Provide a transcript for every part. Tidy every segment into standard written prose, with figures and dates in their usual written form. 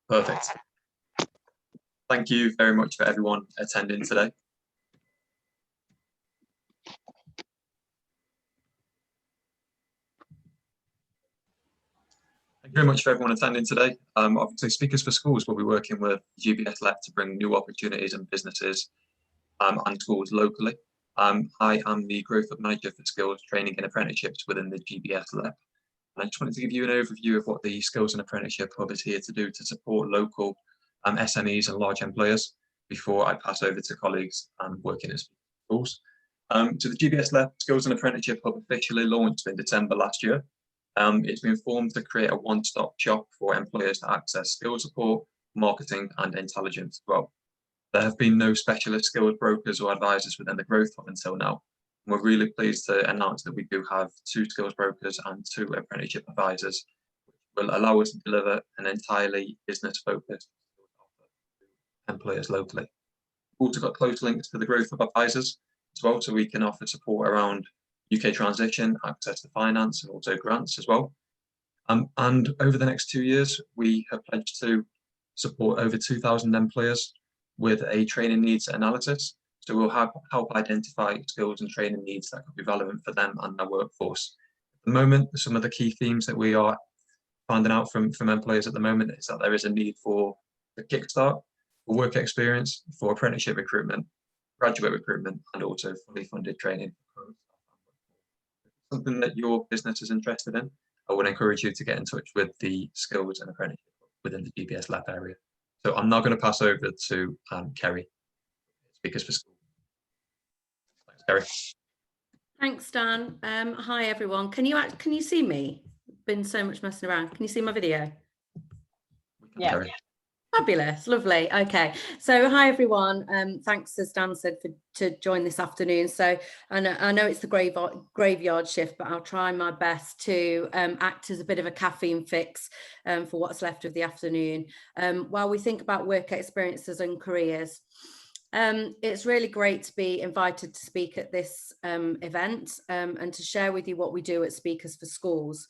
Perfect. Thank you very much for everyone attending today. Thank you very much for everyone attending today. Obviously, Speakers for Schools will be working with GBS LEP to bring new opportunities and businesses and schools locally. I am the Growth Up Manager for Skills Training and Apprenticeships within the GBS LEP. And I just wanted to give you an overview of what the Skills and Apprenticeship Hub is here to do to support local SMEs and large employers before I pass over to colleagues working at schools. So the GBS LEP Skills and Apprenticeship Hub officially launched in December last year. It's been formed to create a one-stop shop for employers to access skills support, marketing and intelligence as well. There have been no specialist skills brokers or advisors within the Growth Hub until now. We're really pleased to announce that we do have 2 skills brokers and 2 apprenticeship advisors, which will allow us to deliver an entirely business-focused offer to employers locally. We've also got close links to the Growth Hub advisors as well, so we can offer support around UK transition, access to finance, and also grants as well. And over the next 2 years, we have pledged to support over 2,000 employers with a training needs analysis. So we'll help identify skills and training needs that could be relevant for them and their workforce. At the moment, some of the key themes that we are finding out from employers at the moment is that there is a need for the kickstart, for work experience, for apprenticeship recruitment, graduate recruitment, and also fully funded training. Something that your business is interested in, I would encourage you to get in touch with the Skills and Apprenticeship within the GBS LEP area. So I'm now going to pass over to Kerry, Speakers for Schools. Thanks, Kerry. Thanks, Dan. Hi, everyone. Can you see me? Been so much messing around. Can you see my video? Yeah. Kerry. Fabulous, lovely. Okay, so hi everyone. Thanks, as Dan said, to join this afternoon. So I know it's the graveyard shift, but I'll try my best to act as a bit of a caffeine fix for what's left of the afternoon while we think about work experiences and careers. It's really great to be invited to speak at this event and to share with you what we do at Speakers for Schools.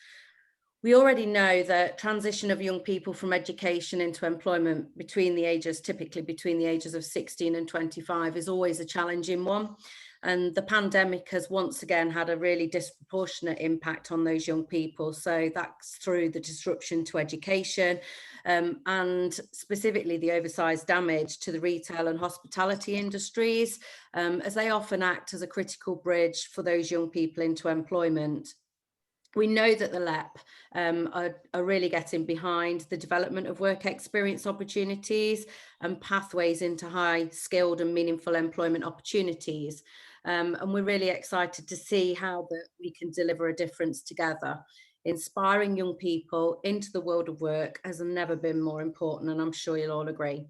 We already know that transition of young people from education into employment typically between the ages of 16 and 25 is always a challenging one. And the pandemic has once again had a really disproportionate impact on those young people. So that's through the disruption to education and specifically the oversized damage to the retail and hospitality industries, as they often act as a critical bridge for those young people into employment. We know that the LEP are really getting behind the development of work experience opportunities and pathways into high skilled and meaningful employment opportunities. And we're really excited to see how we can deliver a difference together. Inspiring young people into the world of work has never been more important, and I'm sure you'll all agree.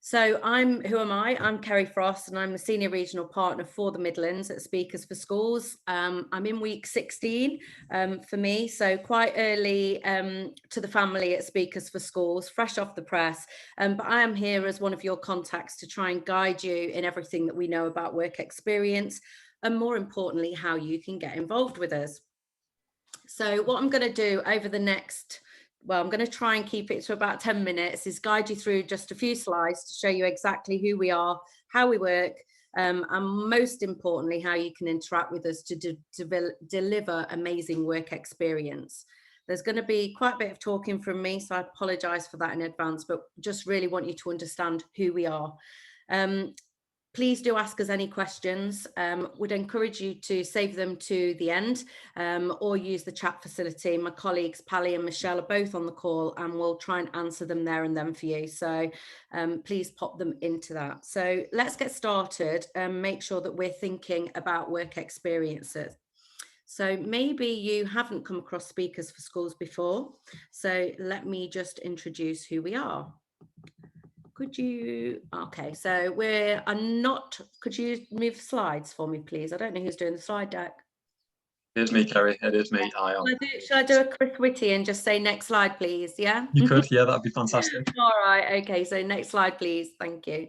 So who am I? I'm Kerry Frost, and I'm the Senior Regional Partner for the Midlands at Speakers for Schools. I'm in week 16 for me, so quite early to the family at Speakers for Schools, fresh off the press. But I am here as one of your contacts to try and guide you in everything that we know about work experience, and more importantly, how you can get involved with us. So what I'm going to do over the next I'm going to try and keep it to about 10 minutes, is guide you through just a few slides to show you exactly who we are, how we work, and most importantly, how you can interact with us to deliver amazing work experience. There's going to be quite a bit of talking from me, so I apologise for that in advance, but just really want you to understand who we are. Please do ask us any questions. Would encourage you to save them to the end or use the chat facility. My colleagues Pally and Michelle are both on the call and we'll try and answer them there and then for you. So please pop them into that. So let's get started and make sure that we're thinking about work experiences. So maybe you haven't come across Speakers for Schools before. So let me just introduce who we are. Could you move slides for me, please? I don't know who's doing the slide deck. It is me, Kerry. It is me. Should I do a Chris Whitty and just say next slide, please? Yeah? You could, yeah, that'd be fantastic. All right, okay, so next slide, please. Thank you.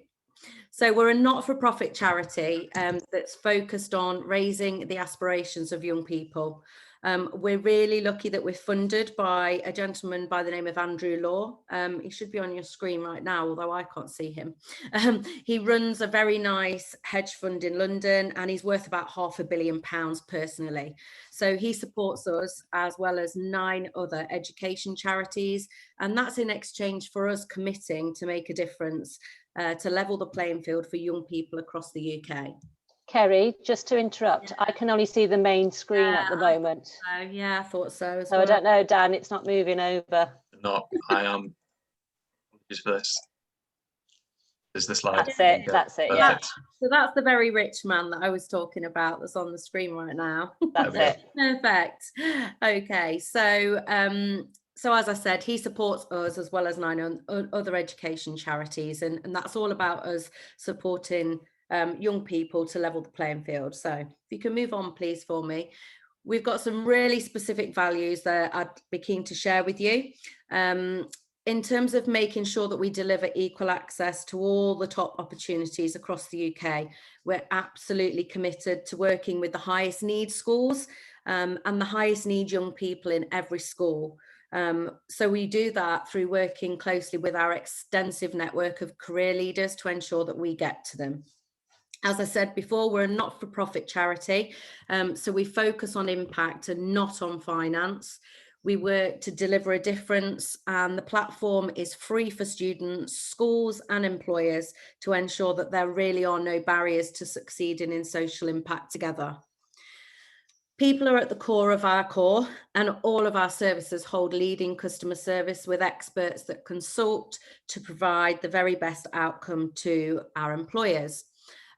So we're a not-for-profit charity that's focused on raising the aspirations of young people. We're really lucky that we're funded by a gentleman by the name of Andrew Law. He should be on your screen right now, although I can't see him. He runs a very nice hedge fund in London, and he's worth about £500 million personally. So he supports us as well as 9 other education charities, and that's in exchange for us committing to make a difference, to level the playing field for young people across the UK. Kerry, just to interrupt, I can only see the main screen at the moment. Yeah, I thought so as So well. I don't know, Dan, it's not moving over. I am. Apologies for this. Is the slide? That's it, yeah. So that's the very rich man that I was talking about that's on the screen right now. That's it. Perfect. Okay, so so as I said, he supports us as well as 9 other education charities, and that's all about us supporting young people to level the playing field. So if you can move on, please, for me. We've got some really specific values that I'd be keen to share with you. In terms of making sure that we deliver equal access to all the top opportunities across the UK, we're absolutely committed to working with the highest need schools and the highest need young people in every school. So we do that through working closely with our extensive network of career leaders to ensure that we get to them. As I said before, we're a not-for-profit charity, so we focus on impact and not on finance. We work to deliver a difference, and the platform is free for students, schools and employers to ensure that there really are no barriers to succeeding in social impact together. People are at the core of our core, and all of our services hold leading customer service with experts that consult to provide the very best outcome to our employers.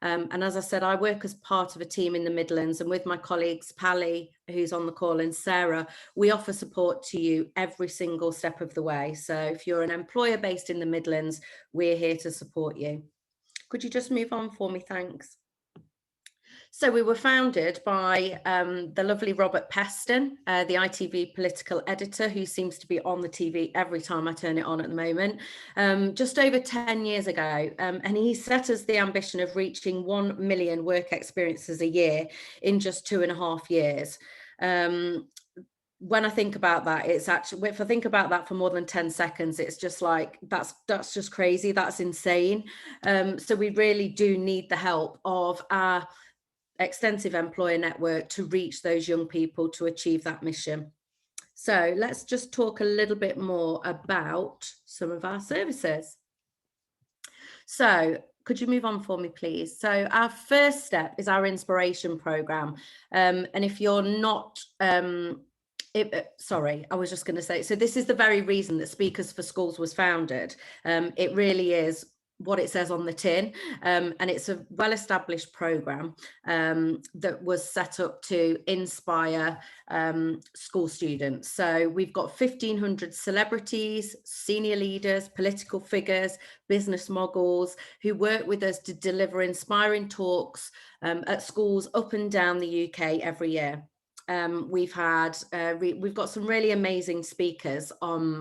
And as I said, I work as part of a team in the Midlands, and with my colleagues, Pally, who's on the call, and Sarah, we offer support to you every single step of the way. So if you're an employer based in the Midlands, we're here to support you. Could you just move on for me? Thanks. So we were founded by the lovely Robert Peston, the ITV political editor, who seems to be on the TV every time I turn it on at the moment, just over 10 years ago. And he set us the ambition of reaching 1 million work experiences a year in just 2.5 years. When I think about that, it's actually, if I think about that for more than 10 seconds, it's just like, that's just crazy. That's insane. So we really do need the help of our extensive employer network to reach those young people to achieve that mission. So let's just talk a little bit more about some of our services. So could you move on for me, please? So our first step is our inspiration program. And if you're not, sorry, I was just going to say, so this is the very reason that Speakers for Schools was founded. It really is what it says on the tin, and it's a well-established program that was set up to inspire school students. So we've got 1,500 celebrities, senior leaders, political figures, business moguls who work with us to deliver inspiring talks at schools up and down the UK every year. We've got some really amazing speakers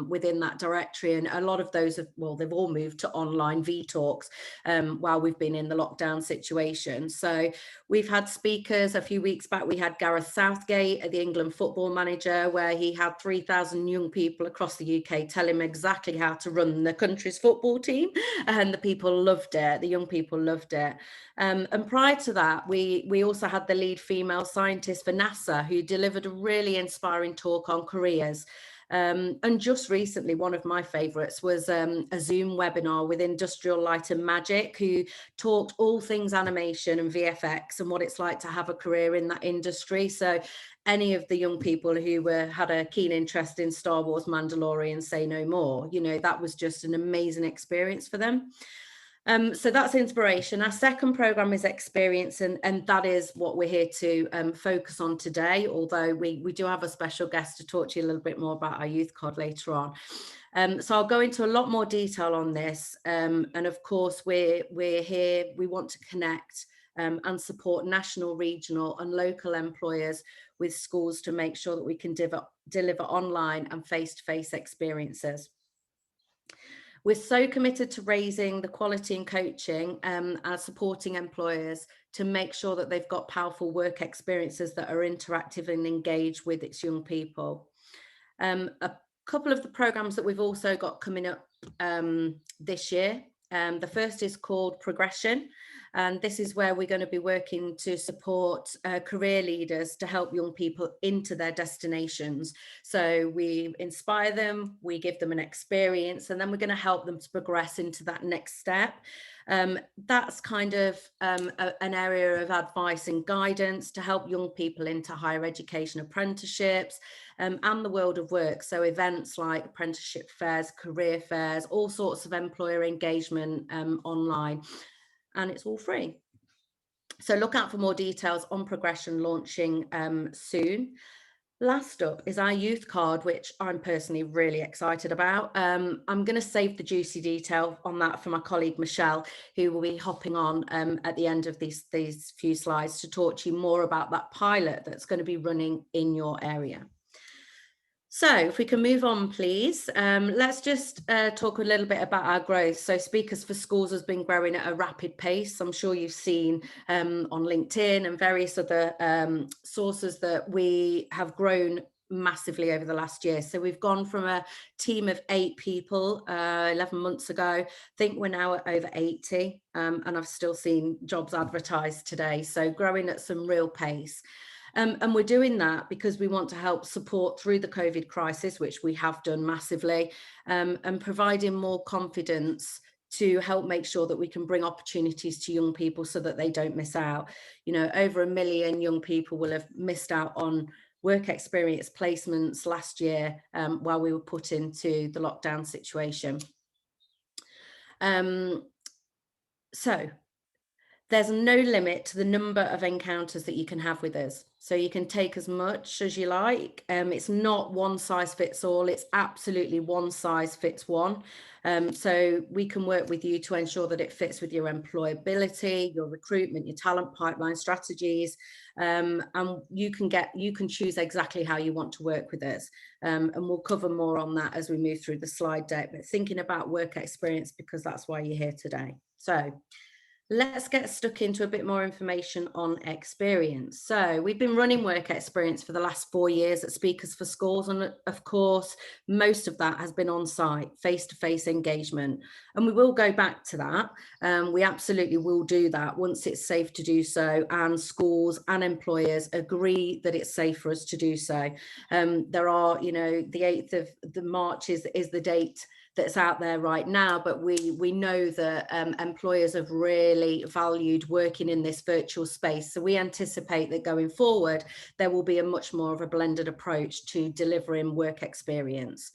within that directory, and a lot of those have, well, they've all moved to online V-Talks while we've been in the lockdown situation. So we've had speakers. A few weeks back we had Gareth Southgate, the England football manager, where he had 3,000 young people across the UK tell him exactly how to run the country's football team, and the people loved it. The young people loved it. And prior to that, we also had the lead female scientist for NASA, who delivered a really inspiring talk on careers. And just recently, one of my favourites was a Zoom webinar with Industrial Light and Magic, who talked all things animation and VFX and what it's like to have a career in that industry. So any of the young people who had a keen interest in Star Wars, Mandalorian, say no more, you know, that was just an amazing experience for them. So that's inspiration. Our second programme is experience, and that is what we're here to focus on today, although we do have a special guest to talk to you a little bit more about our youth cod later on. So I'll go into a lot more detail on this, and of course we're here, we want to connect and support national, regional and local employers with schools to make sure that we can deliver online and face-to-face experiences. We're so committed to raising the quality in coaching and supporting employers to make sure that they've got powerful work experiences that are interactive and engaged with its young people. A couple of the programs that we've also got coming up this year. The first is called Progression, and this is where we're going to be working to support career leaders to help young people into their destinations. So we inspire them, we give them an experience, and then we're going to help them to progress into that next step. That's kind of an area of advice and guidance to help young people into higher education apprenticeships and the world of work. So events like apprenticeship fairs, career fairs, all sorts of employer engagement online, and it's all free. So look out for more details on Progression launching soon. Last up is our youth card, which I'm personally really excited about. I'm going to save the juicy detail on that for my colleague Michelle, who will be hopping on at the end of these few slides to talk to you more about that pilot that's going to be running in your area. So if we can move on, please. Let's just talk a little bit about our growth. So Speakers for Schools has been growing at a rapid pace. I'm sure you've seen on LinkedIn and various other sources that we have grown massively over the last year. So we've gone from a team of 8 people 11 months ago. I think we're now at over 80, and I've still seen jobs advertised today. So growing at some real pace. And we're doing that because we want to help support through the COVID crisis, which we have done massively, and providing more confidence to help make sure that we can bring opportunities to young people so that they don't miss out. You know, over 1 million young people will have missed out on work experience placements last year while we were put into the lockdown situation. So there's no limit to the number of encounters that you can have with us. So you can take as much as you like. It's not one size fits all. It's absolutely one size fits one. So we can work with you to ensure that it fits with your employability, your recruitment, your talent pipeline strategies. And you can choose exactly how you want to work with us. And we'll cover more on that as we move through the slide deck, but thinking about work experience because that's why you're here today. So let's get stuck into a bit more information on experience. So we've been running work experience for the last 4 years at Speakers for Schools. And of course, most of that has been on site, face-to-face engagement. And we will go back to that. We absolutely will do that once it's safe to do so. And schools and employers agree that it's safe for us to do so. There are, you know, the 8th of the March is the date that's out there right now, but we know that employers have really valued working in this virtual space. So we anticipate that going forward, there will be a much more of a blended approach to delivering work experience.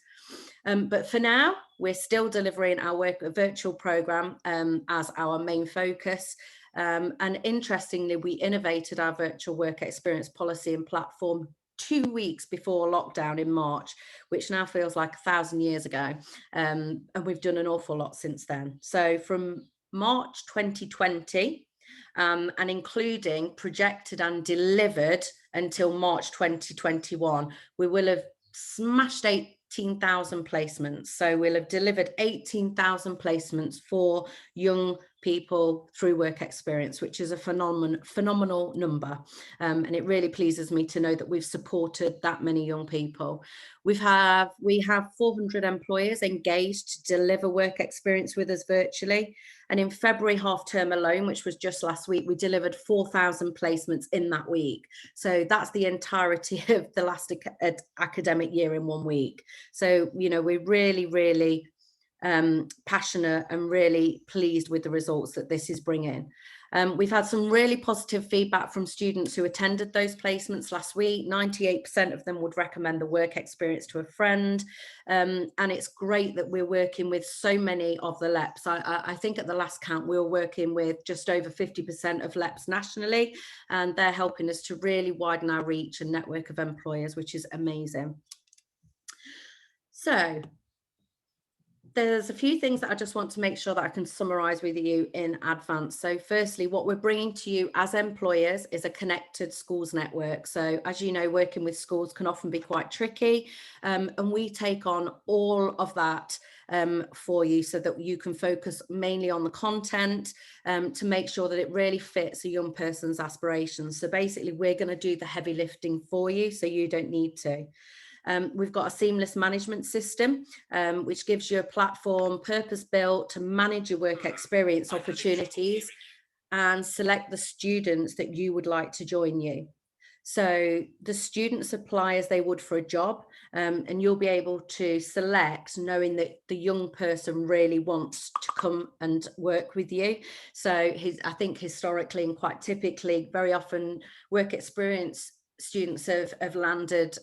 But for now, we're still delivering our virtual program as our main focus. And interestingly, we innovated our virtual work experience policy and platform 2 weeks before lockdown in March, which now feels like 1,000 years ago. And we've done an awful lot since then. So from March 2020, and including projected and delivered until March 2021, we will have smashed 18,000 placements. So we'll have delivered 18,000 placements for young people through work experience, which is a phenomenal number. And it really pleases me to know that we've supported that many young people. We have 400 employers engaged to deliver work experience with us virtually. And in February half term alone, which was just last week, we delivered 4,000 placements in that week. So that's the entirety of the last academic year in 1 week. So, you know, we're really passionate and really pleased with the results that this is bringing. We've had some really positive feedback from students who attended those placements last week. 98% of them would recommend the work experience to a friend. And it's great that we're working with so many of the LEPs. I think at the last count, we were working with just over 50% of LEPs nationally, and they're helping us to really widen our reach and network of employers, which is amazing. So there's a few things that I just want to make sure that I can summarize with you in advance. So firstly, what we're bringing to you as employers is a connected schools network. So as you know, working with schools can often be quite tricky, and we take on all of that for you, so that you can focus mainly on the content to make sure that it really fits a young person's aspirations. So basically, we're going to do the heavy lifting for you, so you don't need to. We've got a seamless management system, which gives you a platform purpose-built to manage your work experience opportunities and select the students that you would like to join you. So the students apply as they would for a job, and you'll be able to select knowing that the young person really wants to come and work with you. So I think historically and quite typically, very often work experience students have landed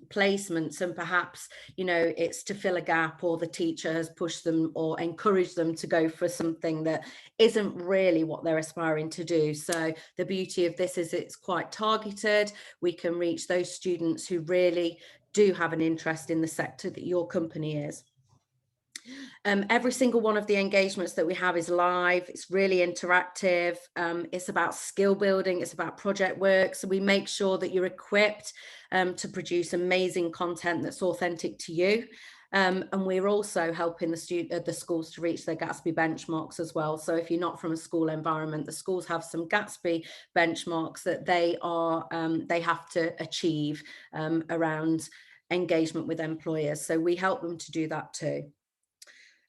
placements, and perhaps, you know, it's to fill a gap, or the teacher has pushed them or encouraged them to go for something that isn't really what they're aspiring to do. So the beauty of this is it's quite targeted. We can reach those students who really do have an interest in the sector that your company is. Every single one of the engagements that we have is live. It's really interactive. It's about skill building. It's about project work. So we make sure that you're equipped to produce amazing content that's authentic to you. And we're also helping the schools to reach their Gatsby benchmarks as well. So if you're not from a school environment, the schools have some Gatsby benchmarks that they have to achieve around engagement with employers. So we help them to do that too.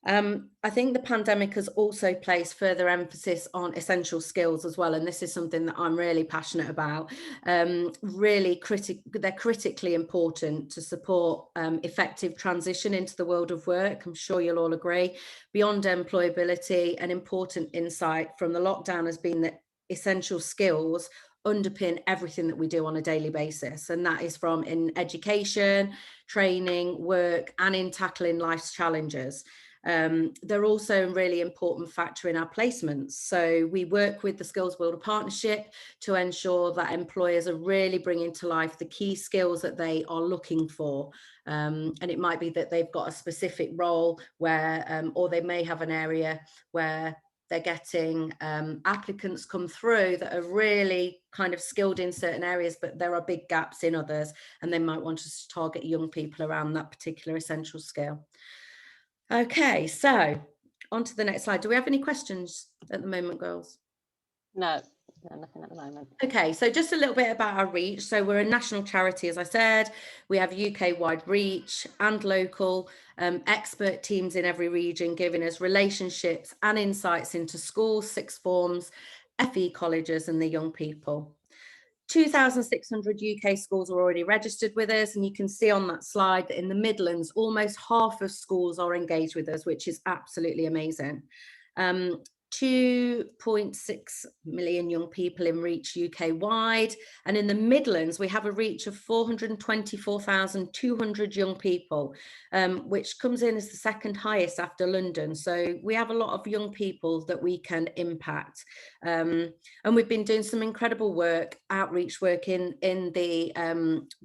I think the pandemic has also placed further emphasis on essential skills as well, and this is something that I'm really passionate about. They're critically important to support effective transition into the world of work. I'm sure you'll all agree. Beyond employability, an important insight from the lockdown has been that essential skills underpin everything that we do on a daily basis, and that is from in education, training, work, and in tackling life's challenges. They're also a really important factor in our placements. So we work with the Skills Builder Partnership to ensure that employers are really bringing to life the key skills that they are looking for. And it might be that they've got a specific role where, or they may have an area where they're getting applicants come through that are really kind of skilled in certain areas, but there are big gaps in others, and they might want us to target young people around that particular essential skill. Okay, so on to the next slide. Do we have any questions at the moment, girls? No, nothing at the moment. Okay, so just a little bit about our reach. So we're a national charity, as I said. We have UK-wide reach and local expert teams in every region, giving us relationships and insights into schools, sixth forms, FE colleges, and the young people. 2,600 UK schools are already registered with us, and you can see on that slide that in the Midlands, almost half of schools are engaged with us, which is absolutely amazing. 2.6 million young people in reach UK-wide, and in the Midlands we have a reach of 424,200 young people, which comes in as the second highest after London. So we have a lot of young people that we can impact, and we've been doing some incredible work, outreach work in the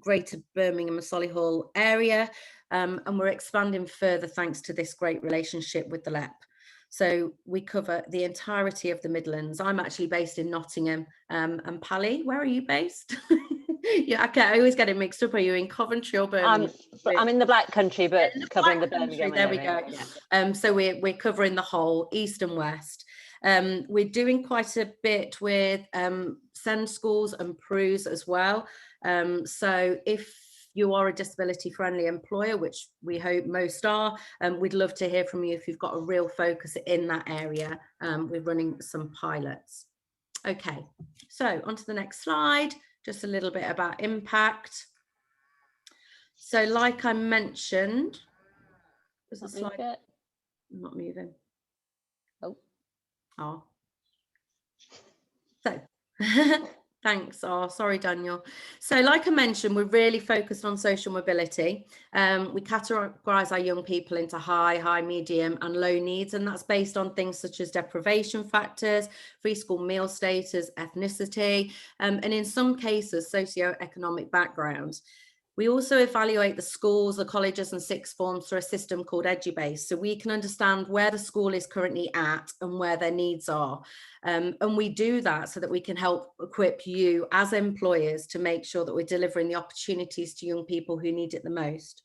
greater Birmingham and Solihull area, and we're expanding further thanks to this great relationship with the LEP. So we cover the entirety of the Midlands. I'm actually based in Nottingham, and Pally, where are you based? Yeah, okay, I always get it mixed up. Are you in Coventry or Birmingham? I'm in the Black Country, but covering the Birmingham area. There we go. Yeah. So we're covering the whole east and west. We're doing quite a bit with SEND schools and PRUs as well. So if you are a disability friendly employer, which we hope most are, we'd love to hear from you if you've got a real focus in that area. We're running some pilots. Okay, so on to the next slide, just a little bit about impact. So like I mentioned, there's a slide not moving. Oh, so thanks. Oh, sorry, Daniel. So like I mentioned, we're really focused on social mobility. We categorize our young people into high, medium and low needs, and that's based on things such as deprivation factors, free school meal status, ethnicity, and in some cases, socioeconomic backgrounds. We also evaluate the schools, the colleges and sixth forms through a system called EduBase, so we can understand where the school is currently at and where their needs are. And we do that so that we can help equip you as employers to make sure that we're delivering the opportunities to young people who need it the most.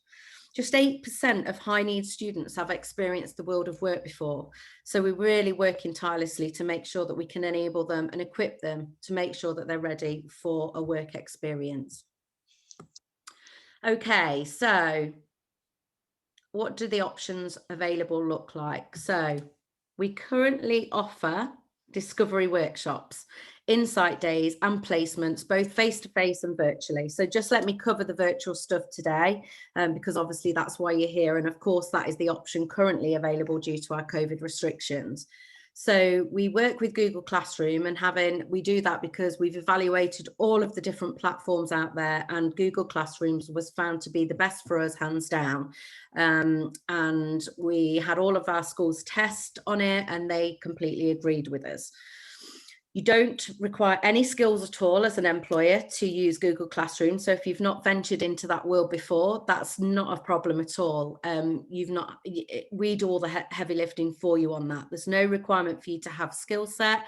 just 8% of high needs students have experienced the world of work before. So we're really working tirelessly to make sure that we can enable them and equip them to make sure that they're ready for a work experience. Okay, so what do the options available look like? So we currently offer discovery workshops, insight days and placements, both face-to-face and virtually. So just let me cover the virtual stuff today, because obviously that's why you're here. And of course, that is the option currently available due to our COVID restrictions. So we work with Google Classroom, and we do that because we've evaluated all of the different platforms out there, and Google Classrooms was found to be the best for us, hands down. And we had all of our schools test on it, and they completely agreed with us. You don't require any skills at all as an employer to use Google Classroom. So if you've not ventured into that world before, that's not a problem at all. We do all the heavy lifting for you on that. There's no requirement for you to have skill set.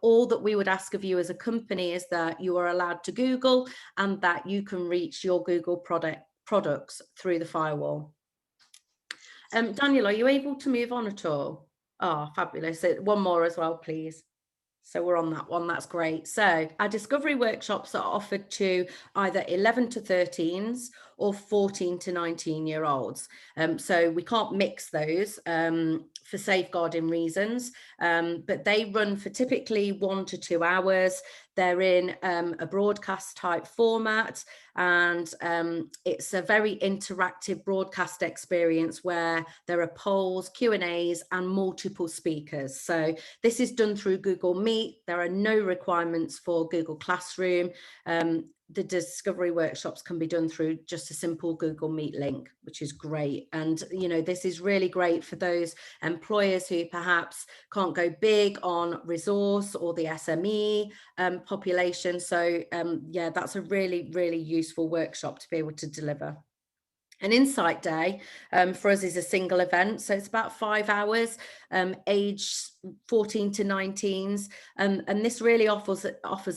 All that we would ask of you as a company is that you are allowed to Google and that you can reach your Google products through the firewall. Daniel, are you able to move on at all? Oh, fabulous. One more as well, please. So we're on that one, that's great. So our discovery workshops are offered to either 11 to 13s or 14 to 19-year-olds. So we can't mix those for safeguarding reasons, but they run for typically 1 to 2 hours. They're in a broadcast type format, and it's a very interactive broadcast experience where there are polls, Q&As and multiple speakers. So this is done through Google Meet. There are no requirements for Google Classroom. The discovery workshops can be done through just a simple Google Meet link, which is great. And, you know, this is really great for those employers who perhaps can't go big on resource or the SME population. So yeah, that's a really, really useful workshop to be able to deliver. An insight day for us is a single event, so it's about 5 hours, age 14 to 19s, and this really offers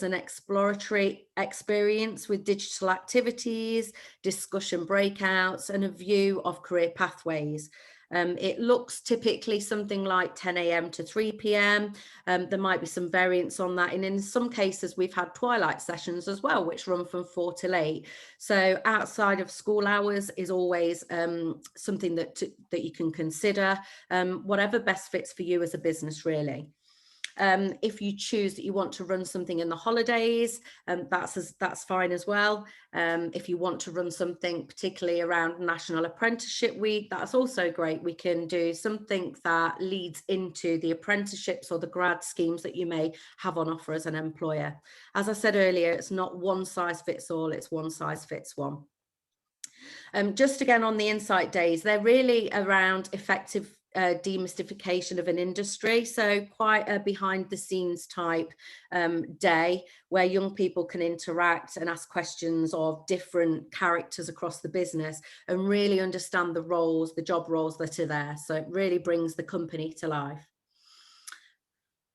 an exploratory experience with digital activities, discussion breakouts and a view of career pathways. It looks typically something like 10 a.m. to 3 p.m. There might be some variants on that, and in some cases we've had twilight sessions as well, which run from 4 till 8. So outside of school hours is always something that you can consider, whatever best fits for you as a business, really. If you choose that you want to run something in the holidays, that's fine as well. If you want to run something particularly around National Apprenticeship Week, that's also great. We can do something that leads into the apprenticeships or the grad schemes that you may have on offer as an employer. As I said earlier, it's not one size fits all, it's one size fits one. Just again on the insight days, they're really around effective demystification of an industry, so quite a behind the scenes type day where young people can interact and ask questions of different characters across the business and really understand the roles, the job roles that are there. So it really brings the company to life.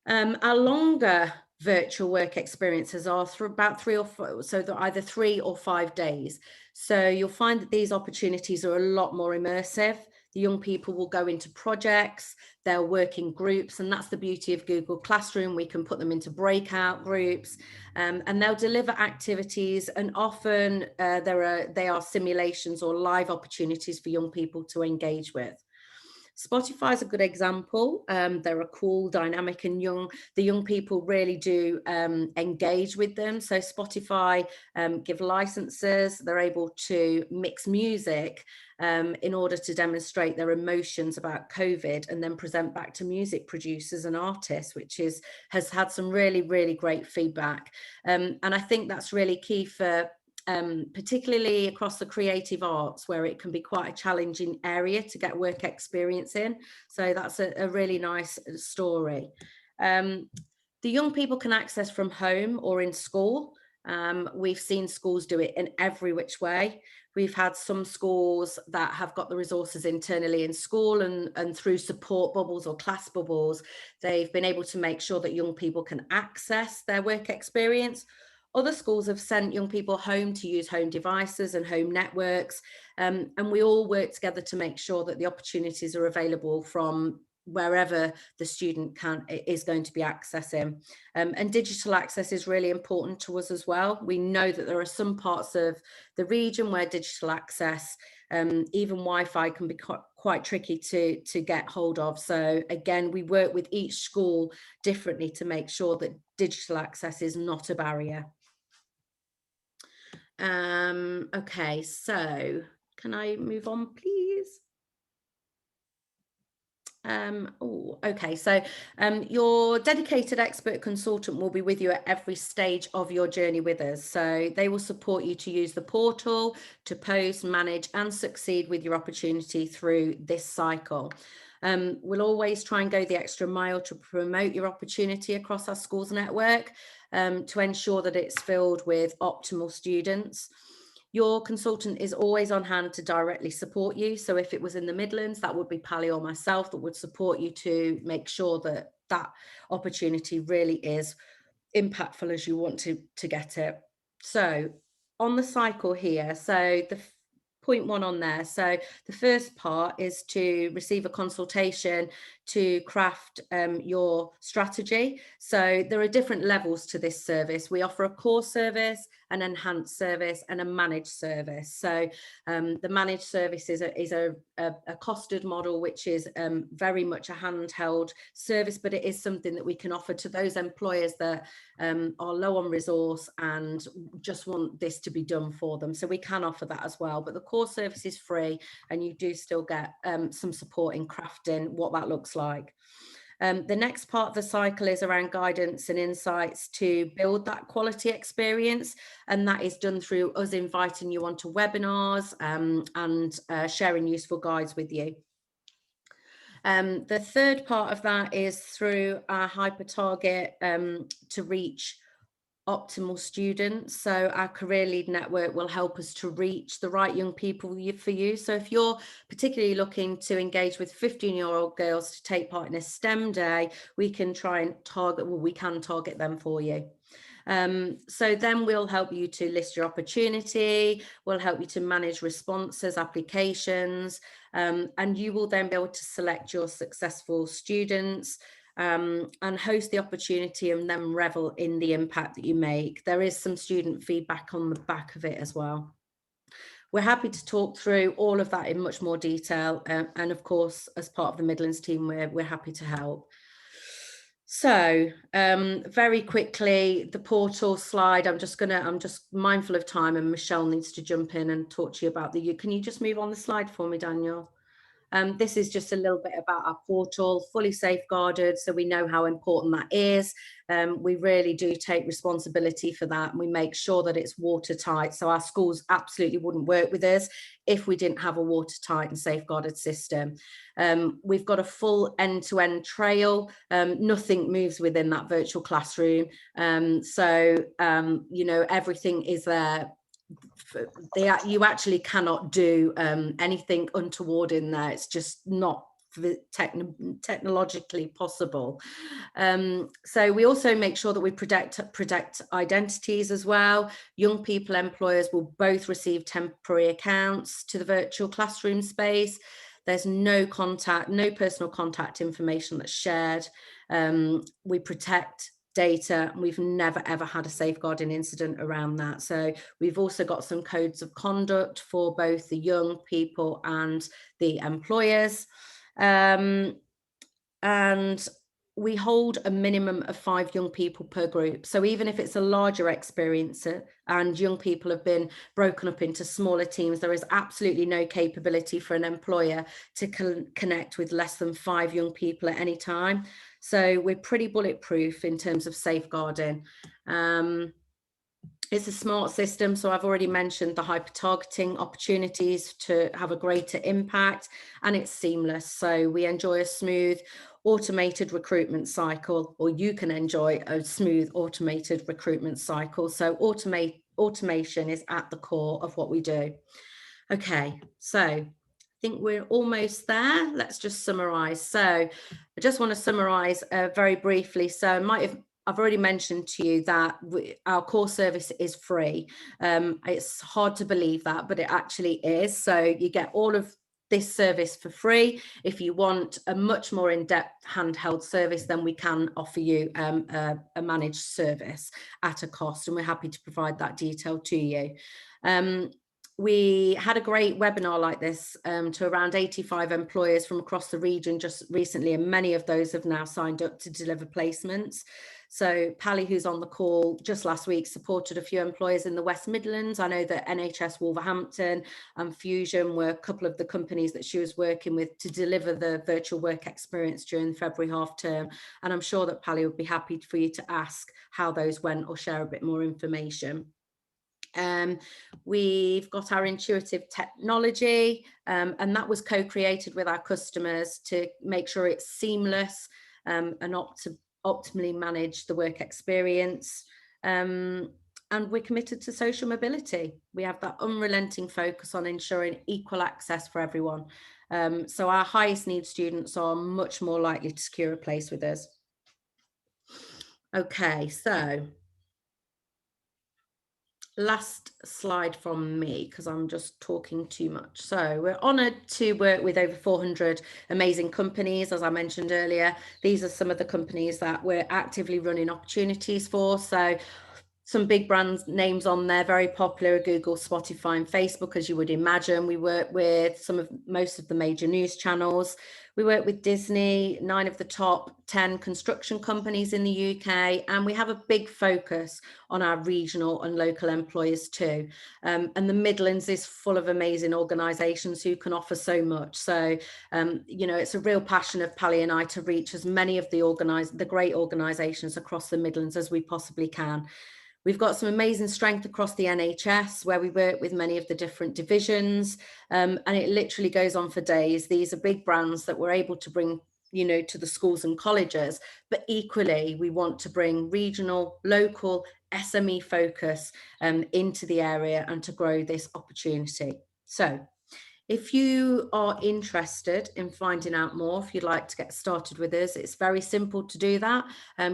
Our longer virtual work experiences are about 3 or 4, so they're either 3 or 5 days. So you'll find that these opportunities are a lot more immersive. The young people will go into projects, they'll work in groups, and that's the beauty of Google Classroom. We can put them into breakout groups, and they'll deliver activities, and often they are simulations or live opportunities for young people to engage with. Spotify is a good example. They're a cool, dynamic, and the young people really do engage with them. So Spotify give licenses. They're able to mix music in order to demonstrate their emotions about COVID and then present back to music producers and artists, which has had some really, really great feedback. And I think that's really key for particularly across the creative arts, where it can be quite a challenging area to get work experience in. So that's a really nice story. The young people can access from home or in school. We've seen schools do it in every which way. We've had some schools that have got the resources internally in school, and through support bubbles or class bubbles, they've been able to make sure that young people can access their work experience. Other schools have sent young people home to use home devices and home networks, and we all work together to make sure that the opportunities are available from wherever the student is going to be accessing. And digital access is really important to us as well. We know that there are some parts of the region where digital access, even Wi-Fi, can be quite tricky to get hold of. So again, we work with each school differently to make sure that digital access is not a barrier. Okay, so can I move on, please? Okay, so your dedicated expert consultant will be with you at every stage of your journey with us. So they will support you to use the portal, to post, manage and succeed with your opportunity through this cycle. We'll always try and go the extra mile to promote your opportunity across our schools network, to ensure that it's filled with optimal students. Your consultant is always on hand to directly support you. So if it was in the Midlands, that would be Pally or myself that would support you to make sure that that opportunity really is impactful as you want to get it. So on the cycle here, so the point 1 on there. So the first part is to receive a consultation to craft your strategy. So there are different levels to this service. We offer a core service, an enhanced service and a managed service. So the managed service is a costed model, which is very much a handheld service, but it is something that we can offer to those employers that are low on resource and just want this to be done for them. So we can offer that as well, but the core service is free and you do still get some support in crafting what that looks like. The next part of the cycle is around guidance and insights to build that quality experience, and that is done through us inviting you onto webinars and sharing useful guides with you. The third part of that is through our hyper target to reach optimal students. So our career lead network will help us to reach the right young people for you. So if you're particularly looking to engage with 15-year-old girls to take part in a STEM day, we can try and target, well, we can target them for you. So then we'll help you to list your opportunity, we'll help you to manage responses, applications, and you will then be able to select your successful students and host the opportunity and then revel in the impact that you make. There is some student feedback on the back of it as well. We're happy to talk through all of that in much more detail. And of course, as part of the Midlands team, we're happy to help. So very quickly, the portal slide, I'm just mindful of time and Michelle needs to jump in and talk to you about can you just move on the slide for me, Daniel? This is just a little bit about our portal, fully safeguarded, so we know how important that is. We really do take responsibility for that, and we make sure that it's watertight. So our schools absolutely wouldn't work with us if we didn't have a watertight and safeguarded system. We've got a full end-to-end trail. Nothing moves within that virtual classroom. You know, everything is there. You actually cannot do anything untoward in there. It's just not technologically possible. So we also make sure that we protect identities as well. Young people, employers will both receive temporary accounts to the virtual classroom space. There's no personal contact information that's shared. We protect data, and we've never ever had a safeguarding incident around that. So we've also got some codes of conduct for both the young people and the employers, and we hold a minimum of 5 young people per group. So even if it's a larger experience and young people have been broken up into smaller teams, there is absolutely no capability for an employer to connect with less than 5 young people at any time. So we're pretty bulletproof in terms of safeguarding. It's a smart system, so I've already mentioned the hyper-targeting opportunities to have a greater impact, and it's seamless. So we enjoy a smooth automated recruitment cycle, or you can enjoy a smooth automated recruitment cycle. So automation is at the core of what we do. Okay, so I think we're almost there. Let's just summarize. So I just want to summarize very briefly. So I might have I've already mentioned to you that our core service is free. It's hard to believe that, but it actually is. So you get all of this service for free. If you want a much more in-depth handheld service, then we can offer you a managed service at a cost, and we're happy to provide that detail to you. We had a great webinar like this to around 85 employers from across the region just recently, and many of those have now signed up to deliver placements. So Pally, who's on the call, just last week supported a few employers in the West Midlands. I know that NHS Wolverhampton and Fusion were a couple of the companies that she was working with to deliver the virtual work experience during the February half term. And I'm sure that Pally would be happy for you to ask how those went or share a bit more information. We've got our intuitive technology, and that was co-created with our customers to make sure it's seamless and optimally manage the work experience. And we're committed to social mobility. We have that unrelenting focus on ensuring equal access for everyone. So our highest need students are much more likely to secure a place with us. Okay, so last slide from me, because I'm just talking too much. So we're honoured to work with over 400 amazing companies. As I mentioned earlier, these are some of the companies that we're actively running opportunities for. So some big brands names on there, very popular: Google, Spotify and Facebook, as you would imagine. We work with most of the major news channels. We work with Disney, 9 of the top 10 construction companies in the UK, and we have a big focus on our regional and local employers too. And the Midlands is full of amazing organisations who can offer so much. So, you know, it's a real passion of Pally and I to reach as many of the great organisations across the Midlands as we possibly can. We've got some amazing strength across the NHS, where we work with many of the different divisions, and it literally goes on for days. These are big brands that we're able to bring, you know, to the schools and colleges, but equally we want to bring regional, local, SME focus into the area and to grow this opportunity. So if you are interested in finding out more, if you'd like to get started with us, it's very simple to do that.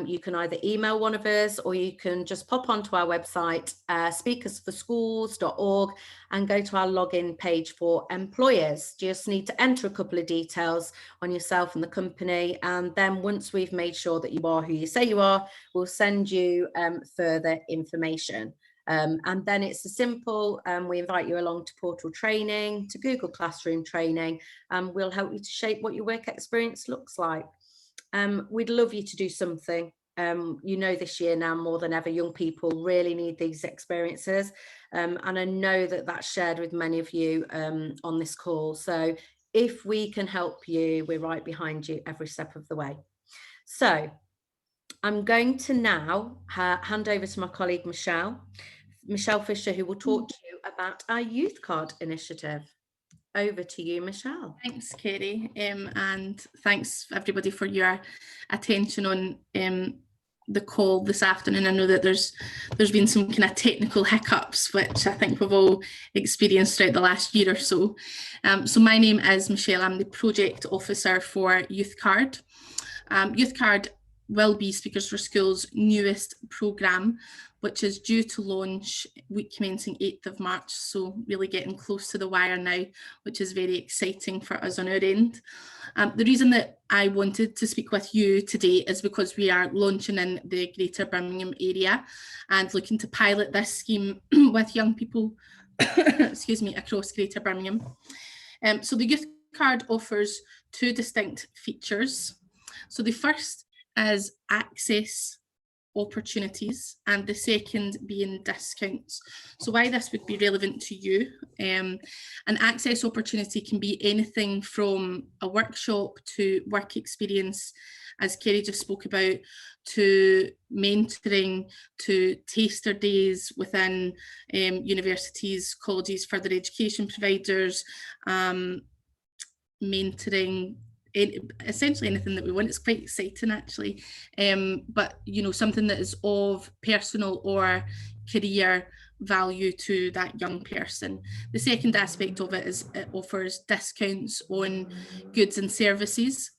You can either email one of us, or you can just pop onto our website, speakersforschools.org, and go to our login page for employers. You just need to enter a couple of details on yourself and the company, and then once we've made sure that you are who you say you are, we'll send you further information. And then it's a simple, we invite you along to portal training, to Google Classroom training, and we'll help you to shape what your work experience looks like. We'd love you to do something. You know, this year now more than ever, young people really need these experiences. And I know that that's shared with many of you on this call. So if we can help you, we're right behind you every step of the way. So I'm going to now hand over to my colleague, Michelle Fisher, who will talk to you about our youth card initiative. Over to you, Michelle. Thanks, Kerry, and thanks everybody for your attention on the call this afternoon. I know that there's been some kind of technical hiccups, which I think we've all experienced throughout the last year or so. So my name is Michelle. I'm the project officer for Youth Card. Youth Card will be Speakers for Schools' newest programme, which is due to launch week commencing 8th of March, so really getting close to the wire now, which is very exciting for us on our end. The reason that I wanted to speak with you today is because we are launching in the Greater Birmingham area and looking to pilot this scheme with young people excuse me, across Greater Birmingham. So the Youth Card offers 2 distinct features. So the first is access opportunities, and the second being discounts. So why this would be relevant to you, an access opportunity can be anything from a workshop to work experience, as Kerry just spoke about, to mentoring, to taster days within universities, colleges, further education providers, mentoring, essentially anything that we want. It's quite exciting actually, but you know, something that is of personal or career value to that young person. The second aspect of it is it offers discounts on goods and services,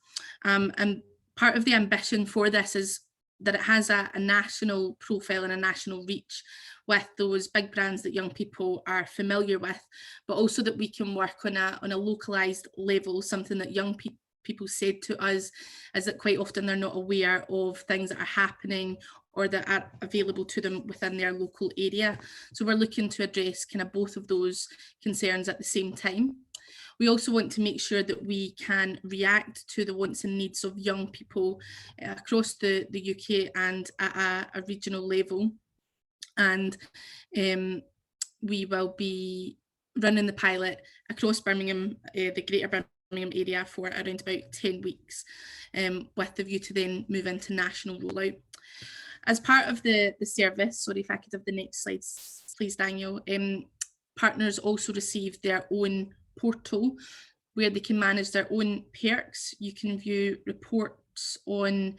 and part of the ambition for this is that it has a national profile and a national reach with those big brands that young people are familiar with, but also that we can work on a localized level. Something that young people said to us is that quite often they're not aware of things that are happening or that are available to them within their local area. So we're looking to address kind of both of those concerns at the same time. We also want to make sure that we can react to the wants and needs of young people across the UK and at a regional level. And we will be running the pilot across Birmingham, the Greater Birmingham area, for around about 10 weeks, with the view to then move into national rollout. As part of the service, sorry if I could have the next slide, please, Daniel, partners also receive their own portal where they can manage their own perks. You can view reports on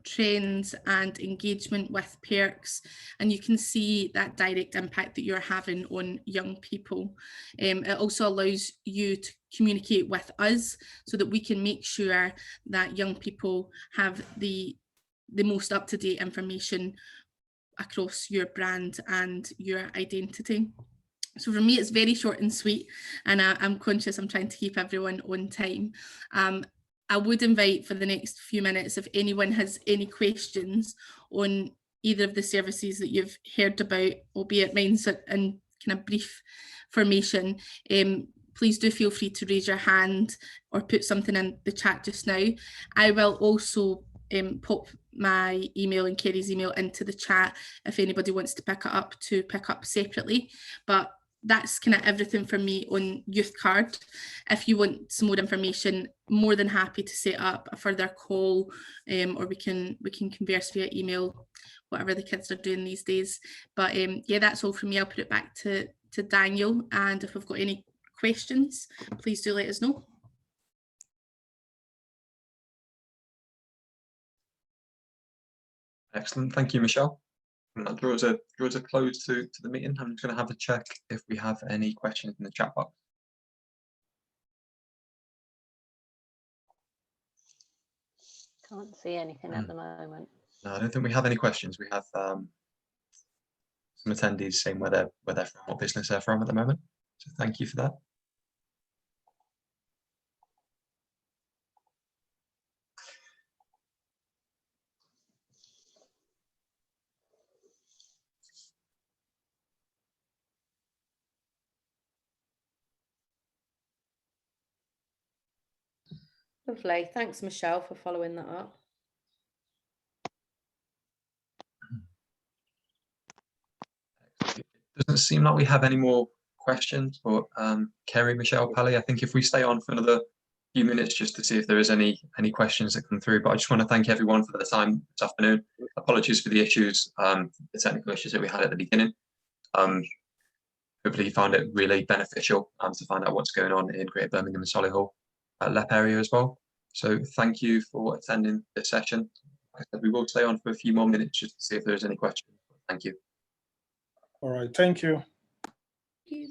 trends and engagement with perks, and you can see that direct impact that you're having on young people. It also allows you to communicate with us so that we can make sure that young people have the most up-to-date information across your brand and your identity. So for me, it's very short and sweet, and I'm conscious I'm trying to keep everyone on time. I would invite for the next few minutes, if anyone has any questions on either of the services that you've heard about, albeit mine's in kind of brief formation, please do feel free to raise your hand or put something in the chat just now. I will also pop my email and Kerry's email into the chat if anybody wants to pick up separately. But that's kind of everything from me on Youth Card. If you want some more information, more than happy to set up a further call, or we can converse via email, whatever the kids are doing these days. But yeah, that's all from me. I'll put it back to Daniel, and if we've got any questions, please do let us know. Excellent, thank you, Michelle. And that draws a close to the meeting. I'm just going to have a check if we have any questions in the chat box. Can't see anything at the moment. No, I don't think we have any questions. We have some attendees saying where they're from, what business they're from at the moment. So thank you for that. Lovely. Thanks, Michelle, for following that up. It doesn't seem like we have any more questions, but Kerry, Michelle, Pally, I think if we stay on for another few minutes just to see if there is any questions that come through. But I just want to thank everyone for their time this afternoon. Apologies for the issues, the technical issues that we had at the beginning. Hopefully you found it really beneficial to find out what's going on in Greater Birmingham and Solihull LEP area as well. So thank you for attending this session. Like I said, we will stay on for a few more minutes just to see if there's any questions. Thank you. All right, thank you. Thank you.